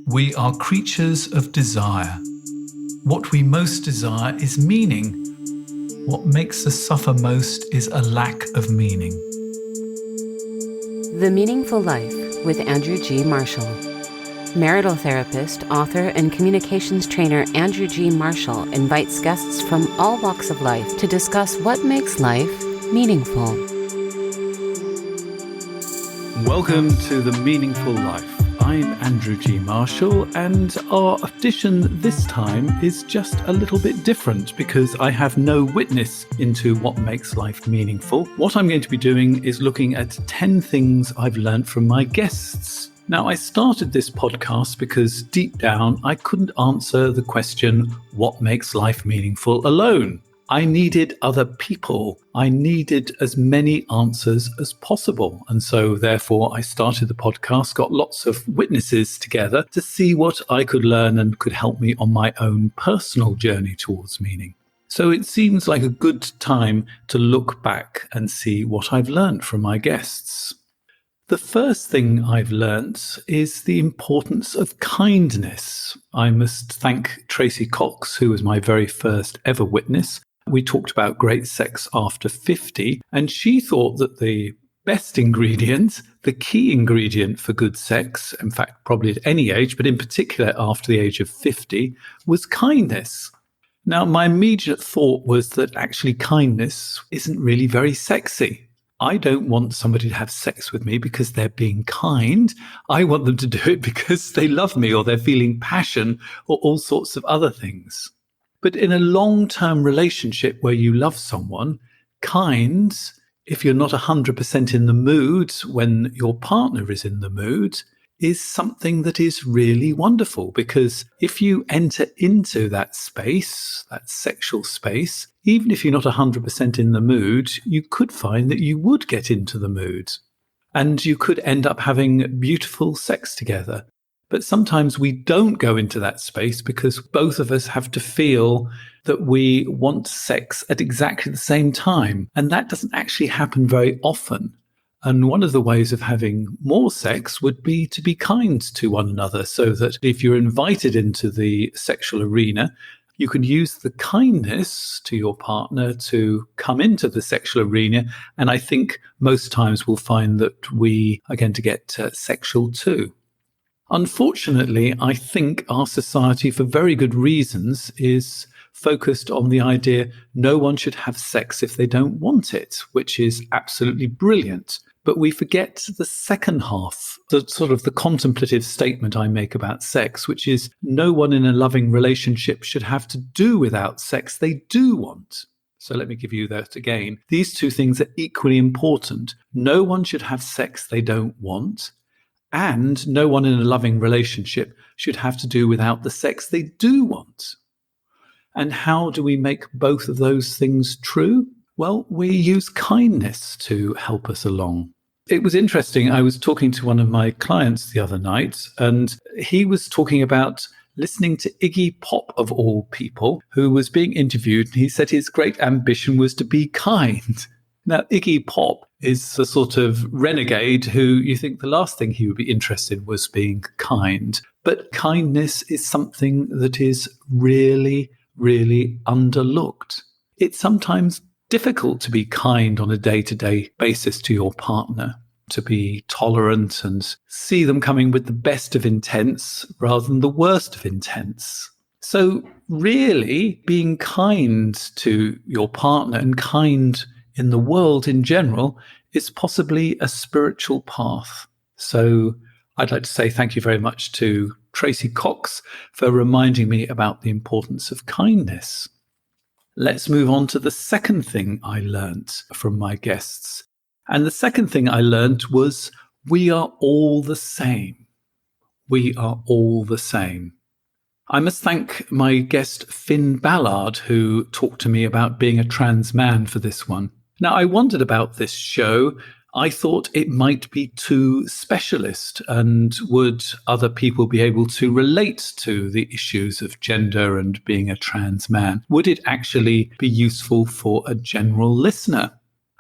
We are creatures of desire. What we most desire is meaning. What makes us suffer most is a lack of meaning. The Meaningful Life with Andrew G. Marshall. Marital therapist, author, and communications trainer Andrew G. Marshall invites guests from all walks of life to discuss what makes life meaningful. Welcome to The Meaningful Life. I'm Andrew G. Marshall, and our edition this time is just a little bit different because I have no witness into what makes life meaningful. What I'm going to be doing is looking at 10 things I've learned from my guests. Now, I started this podcast because deep down, I couldn't answer the question, what makes life meaningful alone? I needed other people. I needed as many answers as possible. And so therefore I started the podcast, got lots of witnesses together to see what I could learn and could help me on my own personal journey towards meaning. So it seems like a good time to look back and see what I've learned from my guests. The first thing I've learnt is the importance of kindness. I must thank Tracy Cox, who was my very first ever witness. We talked about great sex after 50, and she thought that the best ingredient, the key ingredient for good sex, in fact, probably at any age, but in particular after the age of 50, was kindness. Now, my immediate thought was that actually kindness isn't really very sexy. I don't want somebody to have sex with me because they're being kind. I want them to do it because they love me or they're feeling passion or all sorts of other things. But in a long-term relationship where you love someone, kind, if you're not 100% in the mood when your partner is in the mood, is something that is really wonderful. Because if you enter into that space, that sexual space, even if you're not 100% in the mood, you could find that you would get into the mood. And you could end up having beautiful sex together. But sometimes we don't go into that space because both of us have to feel that we want sex at exactly the same time. And that doesn't actually happen very often. And one of the ways of having more sex would be to be kind to one another, so that if you're invited into the sexual arena, you can use the kindness to your partner to come into the sexual arena. And I think most times we'll find that we are going to get sexual too. Unfortunately, I think our society, for very good reasons, is focused on the idea no one should have sex if they don't want it, which is absolutely brilliant. But we forget the second half, the sort of the contemplative statement I make about sex, which is no one in a loving relationship should have to do without sex they do want. So let me give you that again. These two things are equally important. No one should have sex they don't want. And no one in a loving relationship should have to do without the sex they do want. And how do we make both of those things true? Well, we use kindness to help us along. It was interesting. I was talking to one of my clients the other night, and he was talking about listening to Iggy Pop, of all people, who was being interviewed. And he said his great ambition was to be kind. Now, Iggy Pop is the sort of renegade who you think the last thing he would be interested in was being kind. But kindness is something that is really, really underlooked. It's sometimes difficult to be kind on a day-to-day basis to your partner, to be tolerant and see them coming with the best of intents rather than the worst of intents. So really, being kind to your partner and kind in the world in general is possibly a spiritual path. So I'd like to say thank you very much to Tracy Cox for reminding me about the importance of kindness. Let's move on to the second thing I learnt from my guests. And the second thing I learnt was we are all the same. We are all the same. I must thank my guest Finn Ballard, who talked to me about being a trans man for this one. Now, I wondered about this show. I thought it might be too specialist, and would other people be able to relate to the issues of gender and being a trans man? Would it actually be useful for a general listener?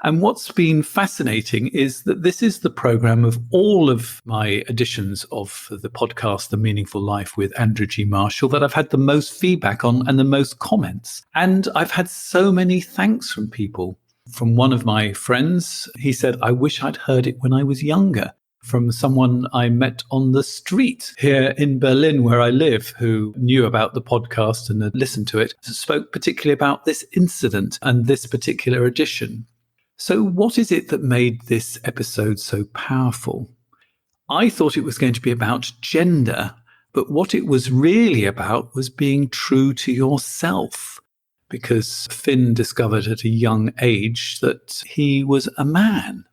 And what's been fascinating is that this is the program of all of my editions of the podcast, The Meaningful Life with Andrew G. Marshall, that I've had the most feedback on and the most comments. And I've had so many thanks from people. From one of my friends, he said, I wish I'd heard it when I was younger. From someone I met on the street here in Berlin, where I live, who knew about the podcast and had listened to it, spoke particularly about this incident and this particular edition. So what is it that made this episode so powerful? I thought it was going to be about gender, but what it was really about was being true to yourself. Because Finn discovered at a young age that he was a man,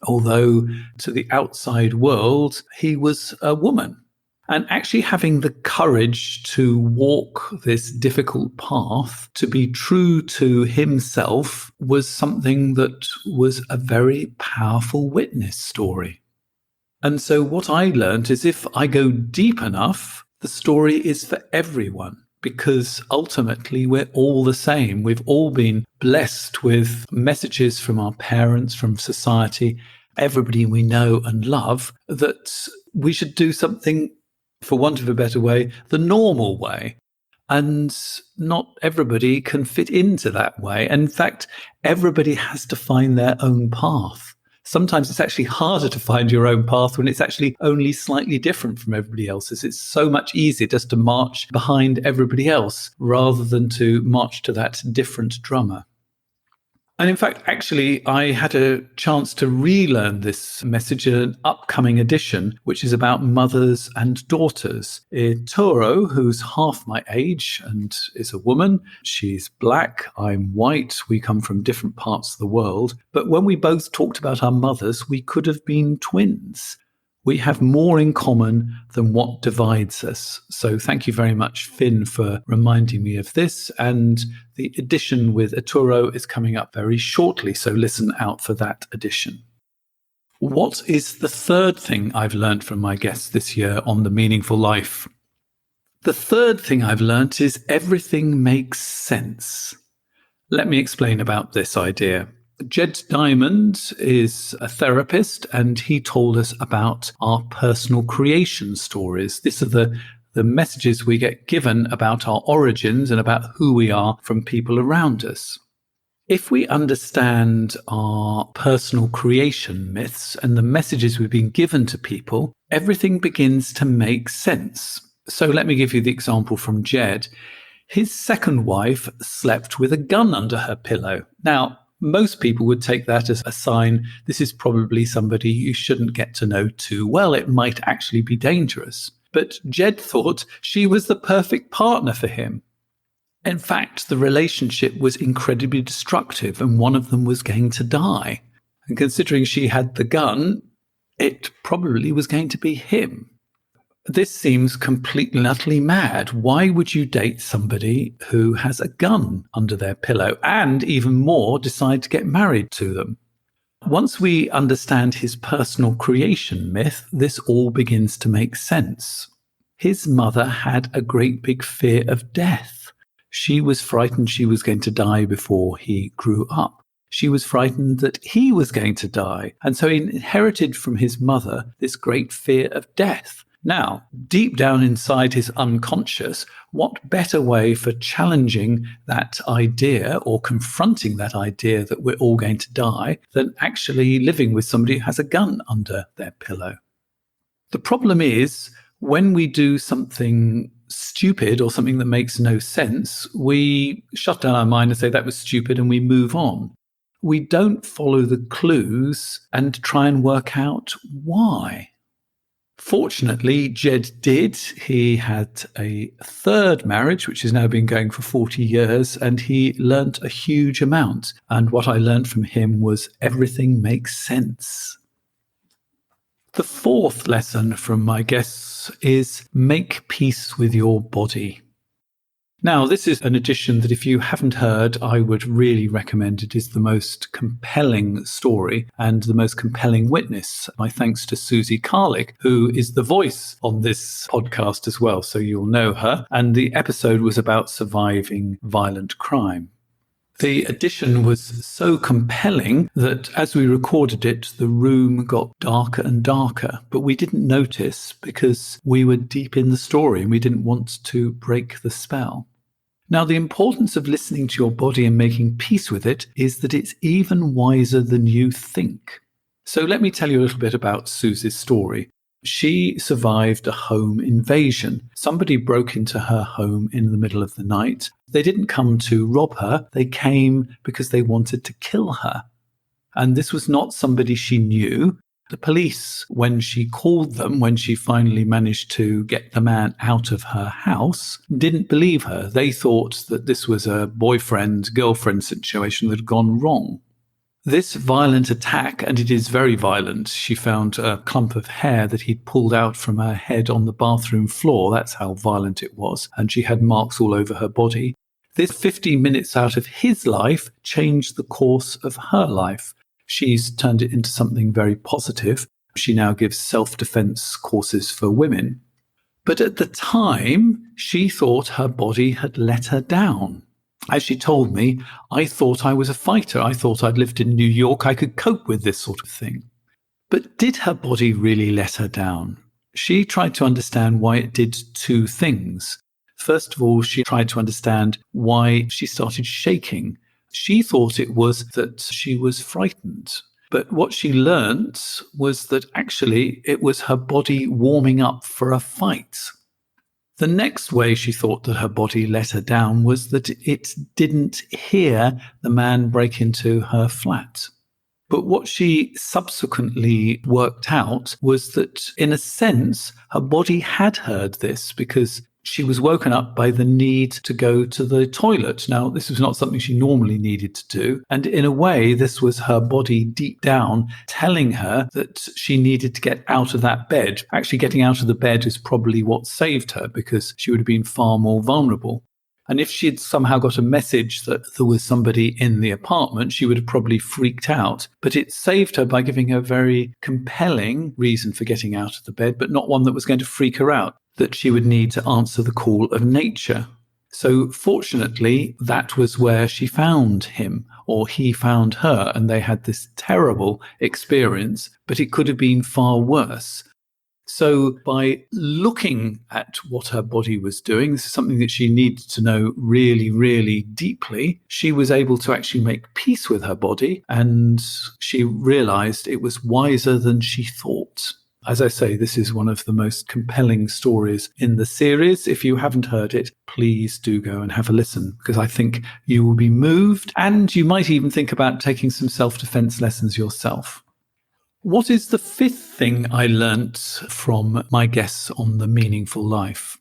although to the outside world, he was a woman. And actually having the courage to walk this difficult path, to be true to himself, was something that was a very powerful witness story. And so what I learned is if I go deep enough, the story is for everyone, because ultimately we're all the same. We've all been blessed with messages from our parents, from society, everybody we know and love, that we should do something, for want of a better way, the normal way. And not everybody can fit into that way. And in fact, everybody has to find their own path. Sometimes it's actually harder to find your own path when it's actually only slightly different from everybody else's. It's so much easier just to march behind everybody else rather than to march to that different drummer. And in fact, actually, I had a chance to relearn this message in an upcoming edition, which is about mothers and daughters. Toro, who's half my age and is a woman, she's black, I'm white, we come from different parts of the world. But when we both talked about our mothers, we could have been twins. We have more in common than what divides us. So thank you very much, Finn, for reminding me of this. And the edition with Arturo is coming up very shortly, so listen out for that edition. What is the third thing I've learned from my guests this year on The Meaningful Life? The third thing I've learned is everything makes sense. Let me explain about this idea. Jed Diamond is a therapist, and he told us about our personal creation stories. These are the messages we get given about our origins and about who we are from people around us. If we understand our personal creation myths and the messages we've been given to people, everything begins to make sense. So let me give you the example from Jed. His second wife slept with a gun under her pillow. Now, most people would take that as a sign this is probably somebody you shouldn't get to know too well. It might actually be dangerous. But Jed thought she was the perfect partner for him. In fact, the relationship was incredibly destructive and one of them was going to die. And considering she had the gun, it probably was going to be him. This seems completely and utterly mad. Why would you date somebody who has a gun under their pillow and, even more, decide to get married to them? Once we understand his personal creation myth, this all begins to make sense. His mother had a great big fear of death. She was frightened she was going to die before he grew up. She was frightened that he was going to die. And so he inherited from his mother this great fear of death. Now, deep down inside his unconscious, what better way for challenging that idea or confronting that idea that we're all going to die than actually living with somebody who has a gun under their pillow? The problem is, when we do something stupid or something that makes no sense, we shut down our mind and say that was stupid and we move on. We don't follow the clues and try and work out why. Fortunately, Jed did. He had a third marriage, which has now been going for 40 years, and he learnt a huge amount. And what I learnt from him was everything makes sense. The fourth lesson from my guests is make peace with your body. Now, this is an edition that if you haven't heard, I would really recommend. It is the most compelling story and the most compelling witness. My thanks to Susie Carlick, who is the voice on this podcast as well, so you'll know her. And the episode was about surviving violent crime. The addition was so compelling that as we recorded it, the room got darker and darker, but we didn't notice because we were deep in the story and we didn't want to break the spell. Now, the importance of listening to your body and making peace with it is that it's even wiser than you think. So let me tell you a little bit about Susie's story. She survived a home invasion. Somebody broke into her home in the middle of the night. They didn't come to rob her. They came because they wanted to kill her. And this was not somebody she knew. The police, when she called them, when she finally managed to get the man out of her house, didn't believe her. They thought that this was a boyfriend-girlfriend situation that had gone wrong. This violent attack, and it is very violent, she found a clump of hair that he'd pulled out from her head on the bathroom floor. That's how violent it was. And she had marks all over her body. This 15 minutes out of his life changed the course of her life. She's turned it into something very positive. She now gives self-defense courses for women. But at the time, she thought her body had let her down. As she told me, I thought I was a fighter. I thought I'd lived in New York. I could cope with this sort of thing. But did her body really let her down? She tried to understand why it did two things. First of all, she tried to understand why she started shaking. She thought it was that she was frightened. But what she learnt was that actually it was her body warming up for a fight. The next way she thought that her body let her down was that it didn't hear the man break into her flat. But what she subsequently worked out was that, in a sense, her body had heard this because she was woken up by the need to go to the toilet. Now, this was not something she normally needed to do. And in a way, this was her body deep down telling her that she needed to get out of that bed. Actually, getting out of the bed is probably what saved her because she would have been far more vulnerable. And if she'd somehow got a message that there was somebody in the apartment, she would have probably freaked out. But it saved her by giving her a very compelling reason for getting out of the bed, but not one that was going to freak her out, that she would need to answer the call of nature. So fortunately, that was where she found him, or he found her, and they had this terrible experience, but it could have been far worse. So by looking at what her body was doing, this is something that she needed to know really, really deeply, she was able to actually make peace with her body, and she realized it was wiser than she thought. As I say, this is one of the most compelling stories in the series. If you haven't heard it, please do go and have a listen, because I think you will be moved, and you might even think about taking some self-defense lessons yourself. What is the fifth thing I learnt from my guests on The Meaningful Life?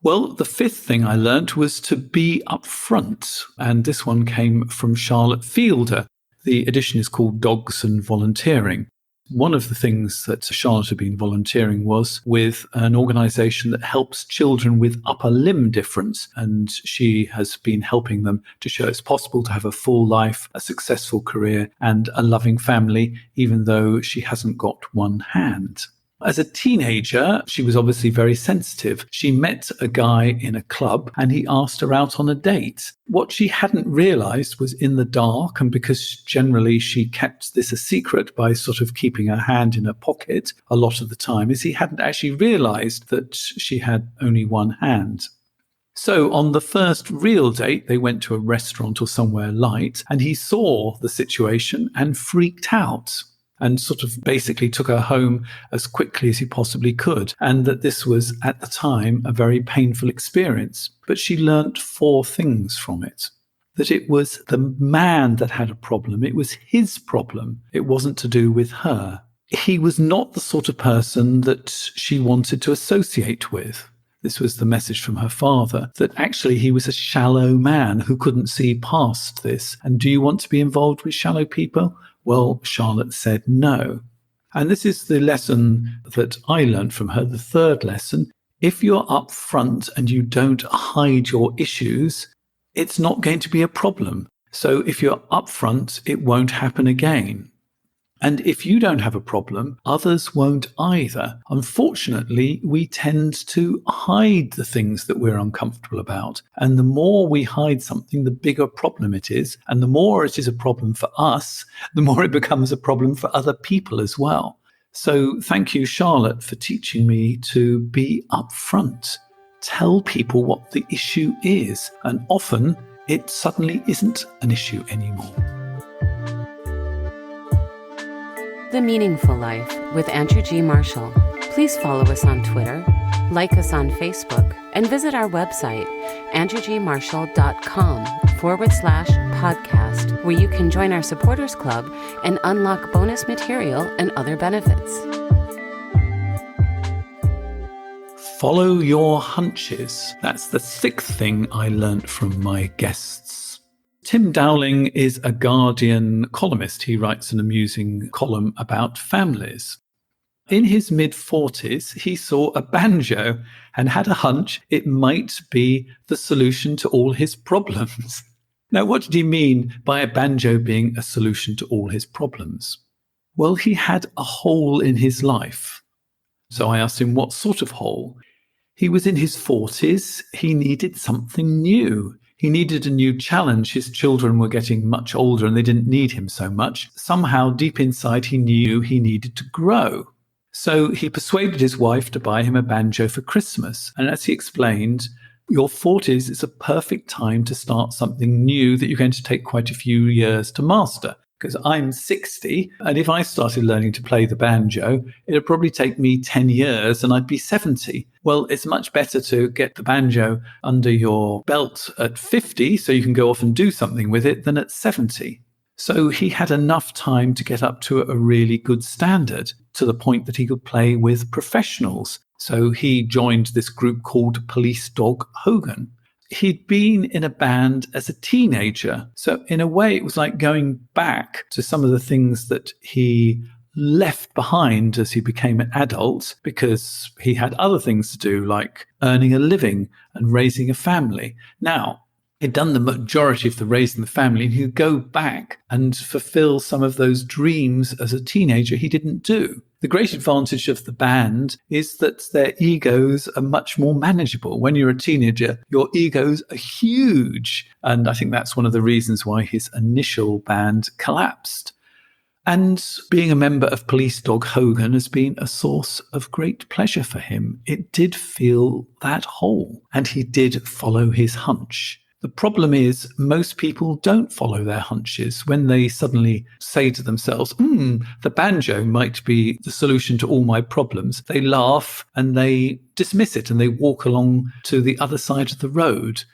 Well, the fifth thing I learnt was to be upfront, and this one came from Charlotte Fielder. The edition is called Dogs and Volunteering. One of the things that Charlotte had been volunteering was with an organisation that helps children with upper limb difference, and she has been helping them to show it's possible to have a full life, a successful career, and a loving family, even though she hasn't got one hand. As a teenager, she was obviously very sensitive. She met a guy in a club and he asked her out on a date. What she hadn't realised was in the dark, and because generally she kept this a secret by sort of keeping her hand in her pocket a lot of the time, is he hadn't actually realised that she had only one hand. So on the first real date, they went to a restaurant or somewhere light, and he saw the situation and freaked out, and sort of basically took her home as quickly as he possibly could. And that this was, at the time, a very painful experience. But she learnt 4 things from it. That it was the man that had a problem. It was his problem. It wasn't to do with her. He was not the sort of person that she wanted to associate with. This was the message from her father, that actually he was a shallow man who couldn't see past this. And do you want to be involved with shallow people? Well, Charlotte said no. And this is the lesson that I learned from her, the third lesson. If you're upfront and you don't hide your issues, it's not going to be a problem. So if you're upfront, it won't happen again. And if you don't have a problem, others won't either. Unfortunately, we tend to hide the things that we're uncomfortable about. And the more we hide something, the bigger problem it is. And the more it is a problem for us, the more it becomes a problem for other people as well. So thank you, Charlotte, for teaching me to be upfront. Tell people what the issue is. And often it suddenly isn't an issue anymore. The Meaningful Life with Andrew G. Marshall. Please follow us on Twitter, like us on Facebook, and visit our website, andrewgmarshall.com/podcast, where you can join our supporters club and unlock bonus material and other benefits. Follow your hunches. That's the sixth thing I learnt from my guests. Tim Dowling is a Guardian columnist. He writes an amusing column about families. In his mid-40s, he saw a banjo and had a hunch it might be the solution to all his problems. Now, what did he mean by a banjo being a solution to all his problems? Well, he had a hole in his life. So I asked him what sort of hole. He was in his 40s. He needed something new. He needed a new challenge. His children were getting much older and they didn't need him so much. Somehow, deep inside, he knew he needed to grow. So he persuaded his wife to buy him a banjo for Christmas. And as he explained, your 40s is a perfect time to start something new that you're going to take quite a few years to master. Because I'm 60, and if I started learning to play the banjo, it'd probably take me 10 years and I'd be 70. Well, it's much better to get the banjo under your belt at 50 so you can go off and do something with it than at 70. So he had enough time to get up to a really good standard, to the point that he could play with professionals. So he joined this group called Police Dog Hogan. He'd been in a band as a teenager. So in a way, it was like going back to some of the things that he left behind as he became an adult, because he had other things to do, like earning a living and raising a family. Now, he'd done the majority of the raising the family, and he'd go back and fulfill some of those dreams as a teenager he didn't do. The great advantage of the band is that their egos are much more manageable. When you're a teenager, your egos are huge. And I think that's one of the reasons why his initial band collapsed. And being a member of Police Dog Hogan has been a source of great pleasure for him. It did fill that hole, and he did follow his hunch. The problem is most people don't follow their hunches. When they suddenly say to themselves, the banjo might be the solution to all my problems, they laugh and they dismiss it and they walk along to the other side of the road.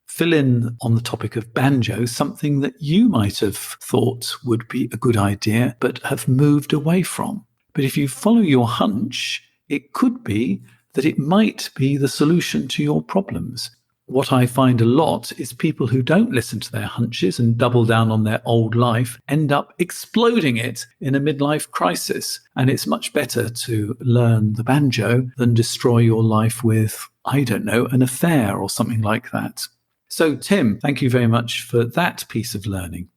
Fill in on the topic of banjo something that you might have thought would be a good idea but have moved away from. But if you follow your hunch, it could be that it might be the solution to your problems. What I find a lot is people who don't listen to their hunches and double down on their old life end up exploding it in a midlife crisis. And it's much better to learn the banjo than destroy your life with, I don't know, an affair or something like that. So, Tim, thank you very much for that piece of learning.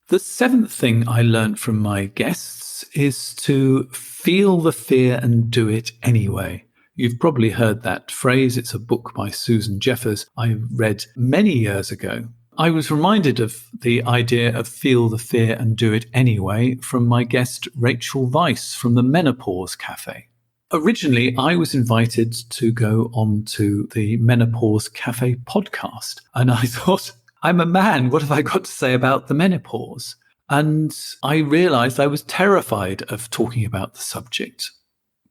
The seventh thing I learned from my guests is to feel the fear and do it anyway. You've probably heard that phrase. It's a book by Susan Jeffers I read many years ago. I was reminded of the idea of feel the fear and do it anyway from my guest Rachel Weiss from the Menopause Cafe. Originally, I was invited to go on to the Menopause Cafe podcast, and I thought, I'm a man, what have I got to say about the menopause? And I realized I was terrified of talking about the subject.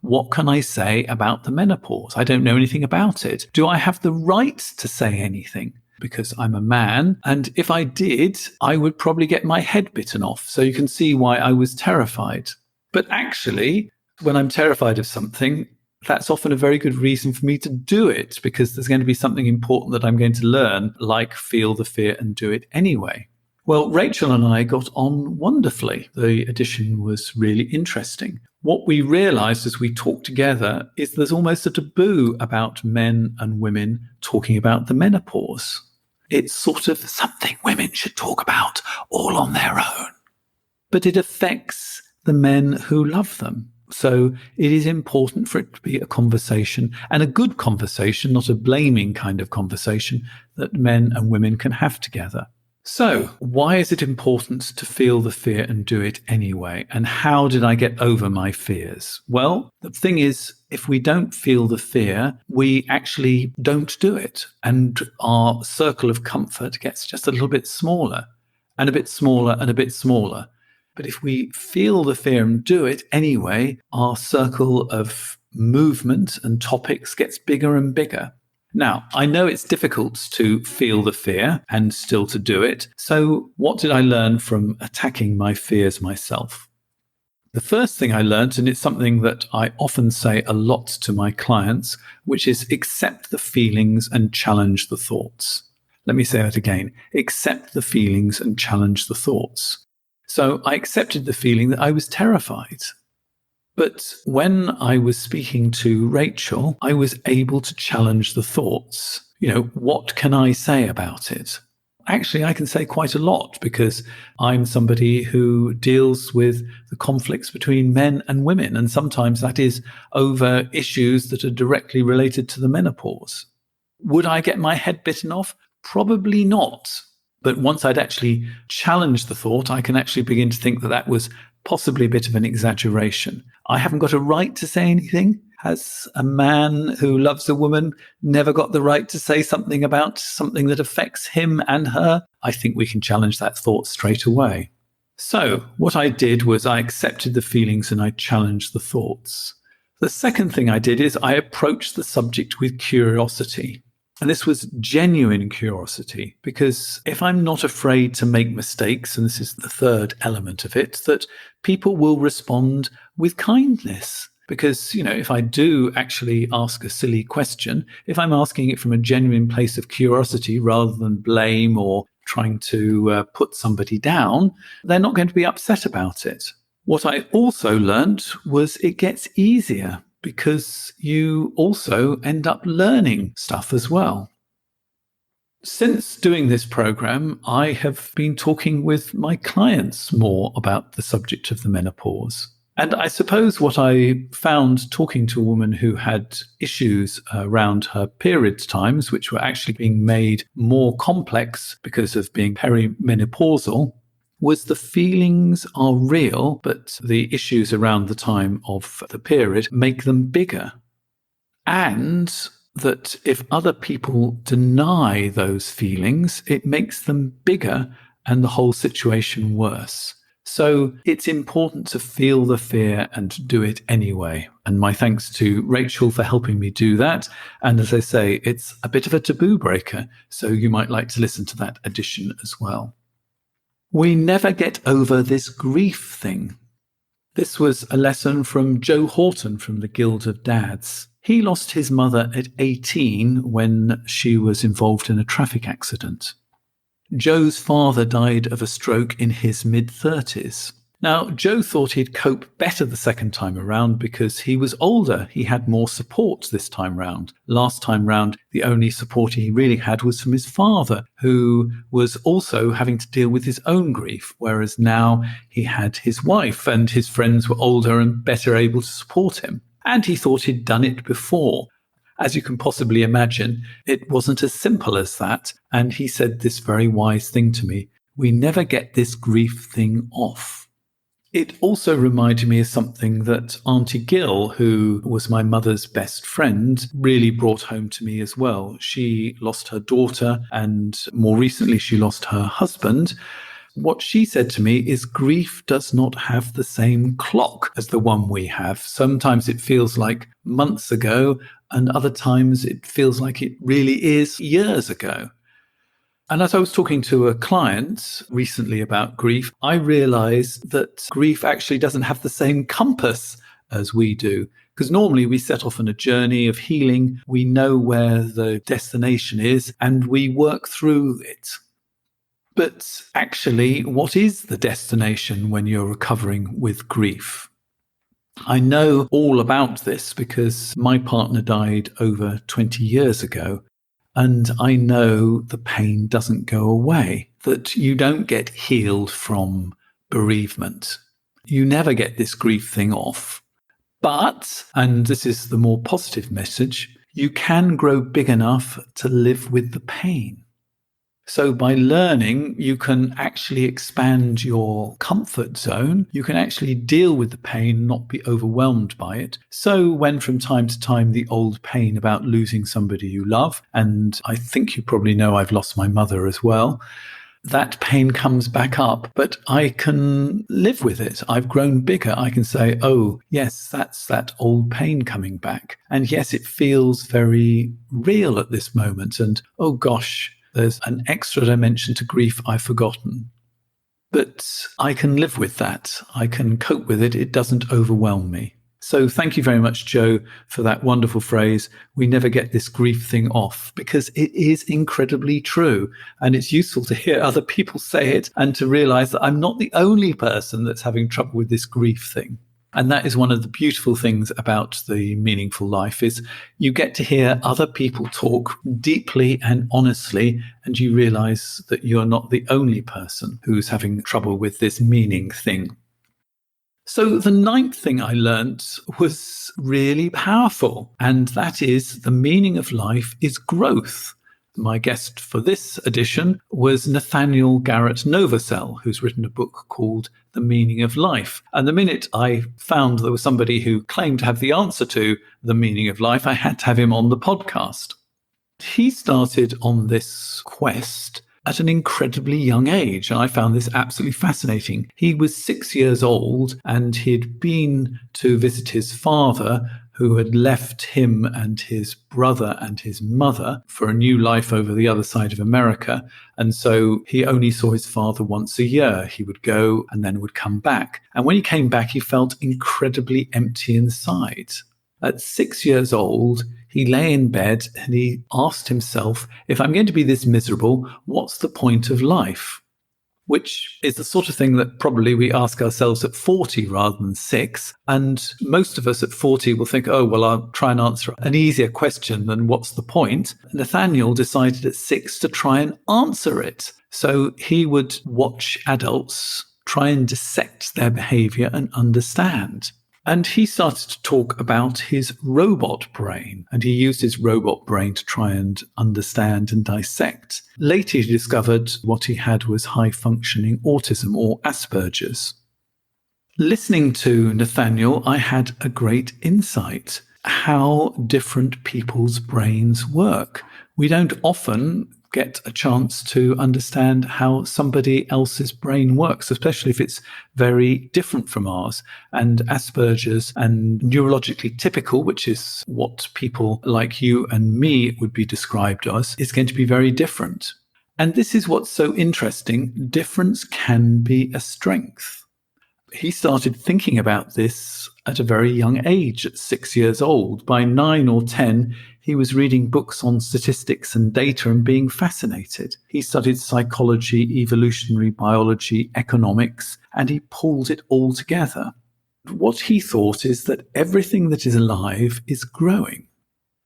What can I say about the menopause? I don't know anything about it. Do I have the right to say anything? Because I'm a man, and if I did, I would probably get my head bitten off. So you can see why I was terrified. But actually, when I'm terrified of something, that's often a very good reason for me to do it, because there's going to be something important that I'm going to learn, like feel the fear and do it anyway. Well, Rachel and I got on wonderfully. The edition was really interesting. What we realized as we talked together is there's almost a taboo about men and women talking about the menopause. It's sort of something women should talk about all on their own. but it affects the men who love them. So it is important for it to be a conversation, and a good conversation, not a blaming kind of conversation that men and women can have together. So why is it important to feel the fear and do it anyway? And how did I get over my fears? Well, the thing is, if we don't feel the fear, we actually don't do it. And our circle of comfort gets just a little bit smaller and a bit smaller and a bit smaller. But if we feel the fear and do it anyway, our circle of movement and topics gets bigger and bigger. Now, I know it's difficult to feel the fear and still to do it. So what did I learn from attacking my fears myself? The first thing I learned, and it's something that I often say a lot to my clients, which is accept the feelings and challenge the thoughts. Let me say that again. Accept the feelings and challenge the thoughts. So I accepted the feeling that I was terrified. But when I was speaking to Rachel, I was able to challenge the thoughts. What can I say about it? Actually, I can say quite a lot because I'm somebody who deals with the conflicts between men and women. And sometimes that is over issues that are directly related to the menopause. Would I get my head bitten off? Probably not. But once I'd actually challenged the thought, I can actually begin to think that that was possibly a bit of an exaggeration. I haven't got a right to say anything. Has a man who loves a woman never got the right to say something about something that affects him and her? I think we can challenge that thought straight away. So what I did was I accepted the feelings and I challenged the thoughts. The second thing I did is I approached the subject with curiosity. And this was genuine curiosity, because if I'm not afraid to make mistakes, and this is the third element of it, that people will respond with kindness. Because, if I do actually ask a silly question, if I'm asking it from a genuine place of curiosity rather than blame or trying to put somebody down, they're not going to be upset about it. What I also learned was it gets easier, because you also end up learning stuff as well. Since doing this program, I have been talking with my clients more about the subject of the menopause. And I suppose what I found talking to a woman who had issues around her period times, which were actually being made more complex because of being perimenopausal, was the feelings are real, but the issues around the time of the period make them bigger. And that if other people deny those feelings, it makes them bigger and the whole situation worse. So it's important to feel the fear and do it anyway. And my thanks to Rachel for helping me do that. And as I say, it's a bit of a taboo breaker, so you might like to listen to that edition as well. We never get over this grief thing. This was a lesson from Joe Horton from the Guild of Dads. He lost his mother at 18 when she was involved in a traffic accident. Joe's father died of a stroke in his mid-30s. Now, Joe thought he'd cope better the second time around because he was older. He had more support this time round. Last time round, the only support he really had was from his father, who was also having to deal with his own grief, whereas now he had his wife and his friends were older and better able to support him. And he thought he'd done it before. As you can possibly imagine, it wasn't as simple as that. And he said this very wise thing to me: we never get this grief thing off. It also reminded me of something that Auntie Gill, who was my mother's best friend, really brought home to me as well. She lost her daughter, and more recently she lost her husband. What she said to me is grief does not have the same clock as the one we have. Sometimes it feels like months ago, and other times it feels like it really is years ago. And as I was talking to a client recently about grief, I realized that grief actually doesn't have the same compass as we do. Because normally we set off on a journey of healing, we know where the destination is, and we work through it. But actually, what is the destination when you're recovering with grief? I know all about this because my partner died over 20 years ago, and I know the pain doesn't go away, that you don't get healed from bereavement. You never get this grief thing off. But, and this is the more positive message, you can grow big enough to live with the pain. So by learning, you can actually expand your comfort zone. You can actually deal with the pain, not be overwhelmed by it. So when from time to time the old pain about losing somebody you love, and I think you probably know I've lost my mother as well, that pain comes back up, but I can live with it. I've grown bigger. I can say, oh, yes, that's that old pain coming back. And yes, it feels very real at this moment. And oh gosh, there's an extra dimension to grief I've forgotten. But I can live with that. I can cope with it. It doesn't overwhelm me. So thank you very much, Joe, for that wonderful phrase, we never get this grief thing off, because it is incredibly true. And it's useful to hear other people say it and to realize that I'm not the only person that's having trouble with this grief thing. And that is one of the beautiful things about the meaningful life, is you get to hear other people talk deeply and honestly, and you realize that you're not the only person who's having trouble with this meaning thing. So the ninth thing I learnt was really powerful, and that is the meaning of life is growth. My guest for this edition was Nathaniel Garrett Novosel, who's written a book called The Meaning of Life. And the minute I found there was somebody who claimed to have the answer to the meaning of life, I had to have him on the podcast. He started on this quest at an incredibly young age, and I found this absolutely fascinating. He was 6 years old, and he'd been to visit his father, who had left him and his brother and his mother for a new life over the other side of America. And so he only saw his father once a year. He would go and then would come back. And when he came back, he felt incredibly empty inside. At 6 years old, he lay in bed and he asked himself, if I'm going to be this miserable, what's the point of life? Which is the sort of thing that probably we ask ourselves at 40 rather than 6. And most of us at 40 will think, oh, well, I'll try and answer an easier question than what's the point? Nathaniel decided at 6 to try and answer it. So he would watch adults try and dissect their behavior and understand. And he started to talk about his robot brain, and he used his robot brain to try and understand and dissect. Later, he discovered what he had was high-functioning autism, or Asperger's. Listening to Nathaniel, I had a great insight how different people's brains work. We don't often get a chance to understand how somebody else's brain works, especially if it's very different from ours. And Asperger's and neurologically typical, which is what people like you and me would be described as, is going to be very different. And this is what's so interesting. Difference can be a strength. He started thinking about this at a very young age, at 6 years old. By 9 or 10, he was reading books on statistics and data and being fascinated. He studied psychology, evolutionary biology, economics, and he pulled it all together. What he thought is that everything that is alive is growing.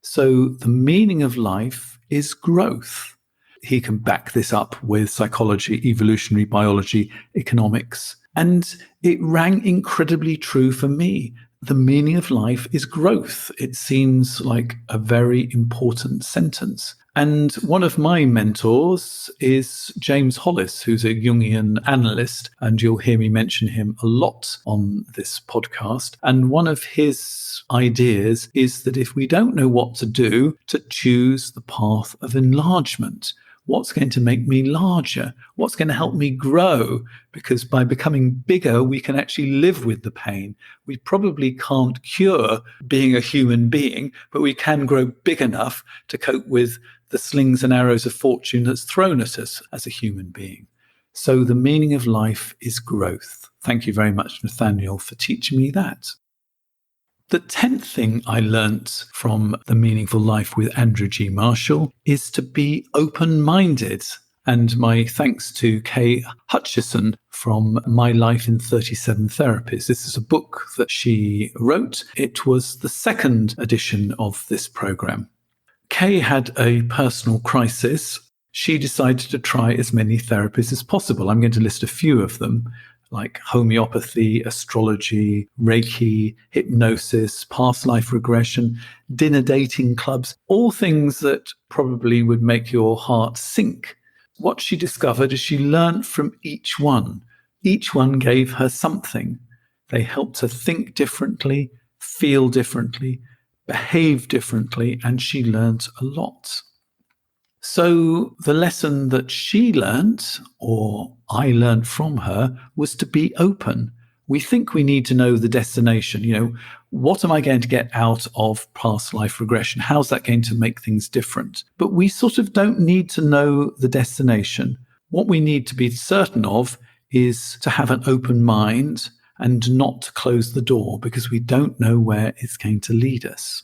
So the meaning of life is growth. He can back this up with psychology, evolutionary biology, economics. And it rang incredibly true for me. The meaning of life is growth. It seems like a very important sentence. And one of my mentors is James Hollis, who's a Jungian analyst, and you'll hear me mention him a lot on this podcast. And one of his ideas is that if we don't know what to do, to choose the path of enlargement. What's going to make me larger? What's going to help me grow? Because by becoming bigger, we can actually live with the pain. We probably can't cure being a human being, but we can grow big enough to cope with the slings and arrows of fortune that's thrown at us as a human being. So the meaning of life is growth. Thank you very much, Nathaniel, for teaching me that. The 10th thing I learnt from The Meaningful Life with Andrew G. Marshall is to be open-minded. And my thanks to Kay Hutchison from My Life in 37 Therapies. This is a book that she wrote. It was the second edition of this program. Kay had a personal crisis. She decided to try as many therapies as possible. I'm going to list a few of them. like homeopathy, astrology, Reiki, hypnosis, past life regression, dinner dating clubs, all things that probably would make your heart sink. What she discovered is she learned from each one. Each one gave her something. They helped her think differently, feel differently, behave differently, and she learned a lot. So the lesson that she learnt, or I learnt from her, was to be open. We think we need to know the destination. What am I going to get out of past life regression? How's that going to make things different? But we sort of don't need to know the destination. What we need to be certain of is to have an open mind and not to close the door, because we don't know where it's going to lead us.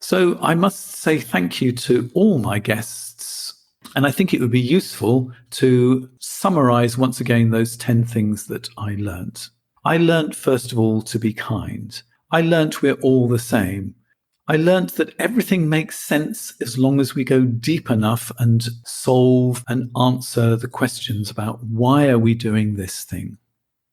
So I must say thank you to all my guests. And I think it would be useful to summarize once again those 10 things that I learnt. I learnt, first of all, to be kind. I learnt we're all the same. I learnt that everything makes sense as long as we go deep enough and solve and answer the questions about why are we doing this thing.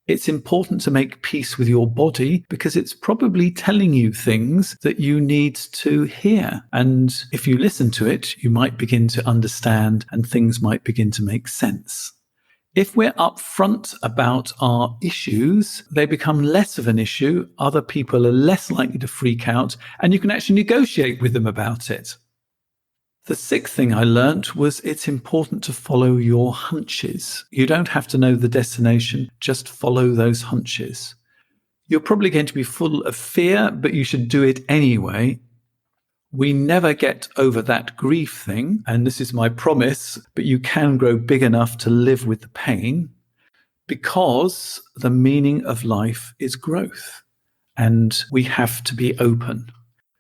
It's important to make peace with your body because it's probably telling you things that you need to hear. And if you listen to it, you might begin to understand and things might begin to make sense. If we're upfront about our issues, they become less of an issue. Other people are less likely to freak out, and you can actually negotiate with them about it. The sixth thing I learnt was it's important to follow your hunches. You don't have to know the destination, just follow those hunches. You're probably going to be full of fear, but you should do it anyway. We never get over that grief thing, and this is my promise, but you can grow big enough to live with the pain, because the meaning of life is growth, and we have to be open.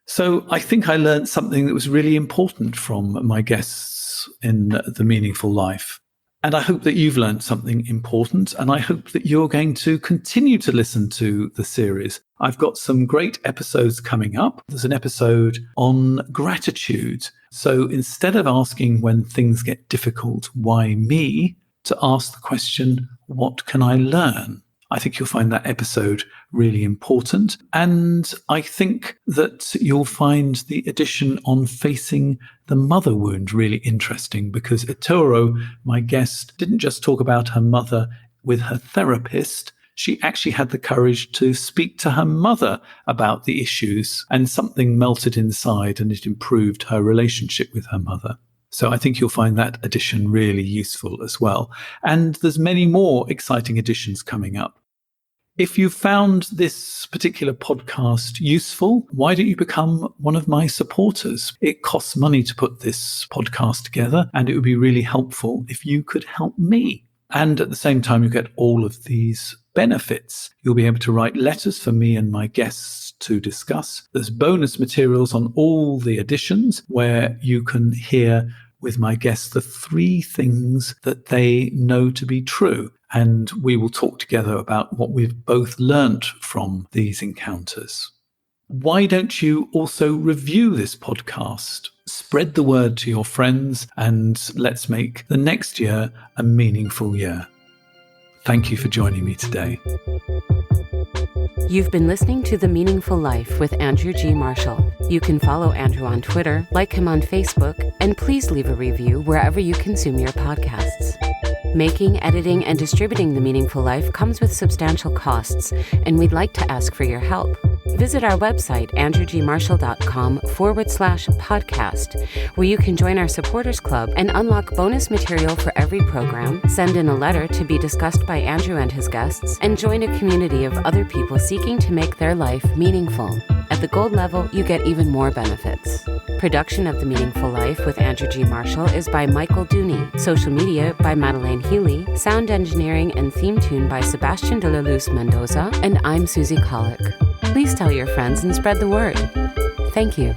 So I think I learned something that was really important from my guests in The Meaningful Life. And I hope that you've learned something important, and I hope that you're going to continue to listen to the series. I've got some great episodes coming up. There's an episode on gratitude. So instead of asking when things get difficult, why me, to ask the question, what can I learn? I think you'll find that episode really important. And I think that you'll find the edition on facing the mother wound really interesting, because Etoro, my guest, didn't just talk about her mother with her therapist. She actually had the courage to speak to her mother about the issues, and something melted inside and it improved her relationship with her mother. So I think you'll find that edition really useful as well. And there's many more exciting editions coming up. If you found this particular podcast useful, why don't you become one of my supporters? It costs money to put this podcast together, and it would be really helpful if you could help me. And at the same time, you get all of these benefits. You'll be able to write letters for me and my guests to discuss. There's bonus materials on all the editions where you can hear with my guests the 3 things that they know to be true. And we will talk together about what we've both learnt from these encounters. Why don't you also review this podcast? Spread the word to your friends, and let's make the next year a meaningful year. Thank you for joining me today. You've been listening to The Meaningful Life with Andrew G. Marshall. You can follow Andrew on Twitter, like him on Facebook, and please leave a review wherever you consume your podcasts. Making, editing, and distributing The Meaningful Life comes with substantial costs, and we'd like to ask for your help. Visit our website, andrewgmarshall.com/podcast, where you can join our supporters club and unlock bonus material for every program, send in a letter to be discussed by Andrew and his guests, and join a community of other people seeking to make their life meaningful. At the gold level, you get even more benefits. Production of The Meaningful Life with Andrew G. Marshall is by Michael Dooney. Social media by Madeleine Healy. Sound engineering and theme tune by Sebastian de la Luz Mendoza. And I'm Susie Colick. Please tell your friends and spread the word. Thank you.